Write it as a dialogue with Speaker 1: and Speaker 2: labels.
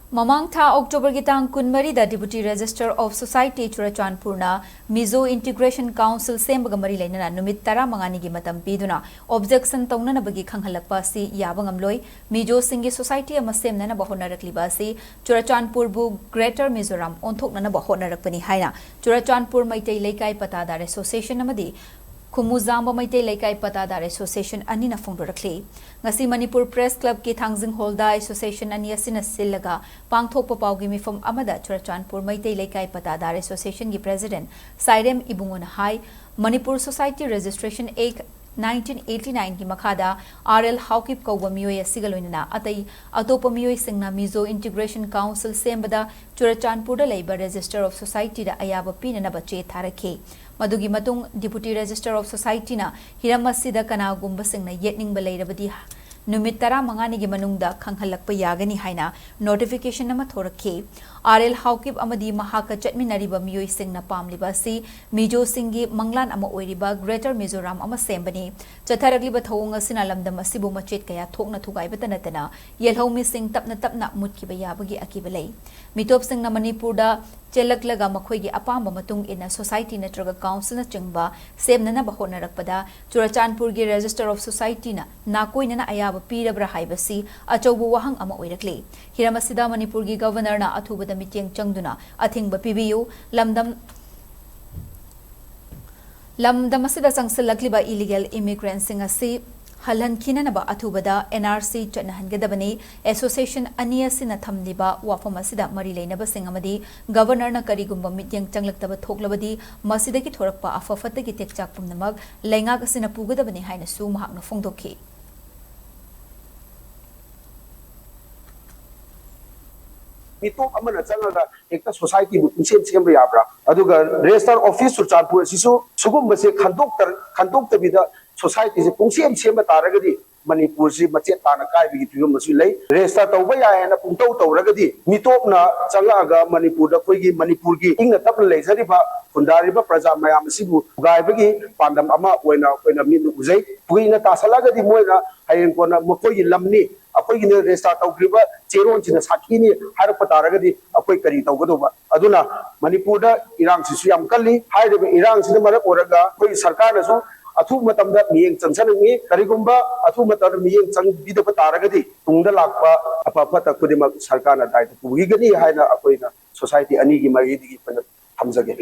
Speaker 1: Mamang tha October gitang kunmari da Deputy Register of Society Churachandpurna Mizo Integration Council sembaga mari lainana numit tara mangani gi matam piduna objection taunana bagi khanghalakpa si Yaba Ngamloi Mizo singi society ama semnana ba honarakliba si Churachandpur bu Greater Mizoram Onthoknana ba honarakpani haina Churachandpur maitai laikai patadar association amadi Kumuzamba Maite Laikai Patadar Association Anina Fongdorakli. Ngasi Manipur Press Club ki Thangjing Holda Association Ani Asina Sillaga Pangthokpa Paugi Mifam Amada Churachandpur Maite Laikai Patadar Association ki President Sairem Ibungon Hai Manipur Society Registration Act 1989 ki Makada RL Haukip Kauba Miyoi Sigaloinana Atai Atopa Miyoi Singna Mizo Integration Council Sembada Churachandpur da Labor Register of Society da Ayaba Pinana Bache Tharake. Madugi matung Deputy Register of Society na hiramasida kanagumba singna yetning balayrabadi numit tara mangani gi manungda khanghalakpa yagani haina notification nama thorake RL Haukip amadi mahaka chatminariba miyoi singna pamliba si Mizo singi manglan ama oiriba Greater Mizoram ama sembani chatharagliba thawunga sina lamdam asibu machet kaya thokna thugai batanatana yelhomi sing tapna mutkiba yabagi akibalai mitop singna Manipur da Chelaklaga Makoigi Apamba Matung in a society netraga council na chingba, Semnana Bahonarakpada, Churachandpur gi Register of Society na Nakoinana Ayaba Pira Brahaibasi, Achobu Wahang Ama Oirakli. Hiramasida Manipur gi Governor na Atubada Mityang Changduna, Athing Bapibiu, Lamdamasida Sangsalakliba illegal immigrants singasi. Halan kinanaba athubada NRC chanahangedabani association ania sina thamliba wafamasida mari leinaba singamadi governor na karigumba mityang changlaktaba thoklabadi masida ki thorakpa afafata ki tekchak pumnamag lengak asina pugadabani haina su mahakna fongdokhi
Speaker 2: Mitop amana changa ekta society bu insen semba yabra aduga register office Churachandpur sisu sugum base khandok tabida society se pungsem semba taragadi Manipur si machet tana kai bi tu masu lei register tawba ya na pungtau tawragadi mitop na changa ga Manipur da koi gi Manipur gi inga tap lei sari ba fundari ba praja mayam sibu gai bagi pandam ama oina min uzai puina ta salagadi moina hayen kona mokoi gi lamni akoi gi register tawgriba cheron china sakini har pataragadi akoi kari tawgadoba aduna Manipur da irang sisu yam kalli haide irang sida marak oraga koi sarkar na so Athu matamda miyeng changsanangi karigumba athu matar miyeng chang bidapa taragadi tungda lakpa apa takudima sarkana dai tu gigani haina akoina society ani gi mari digi pana thamjage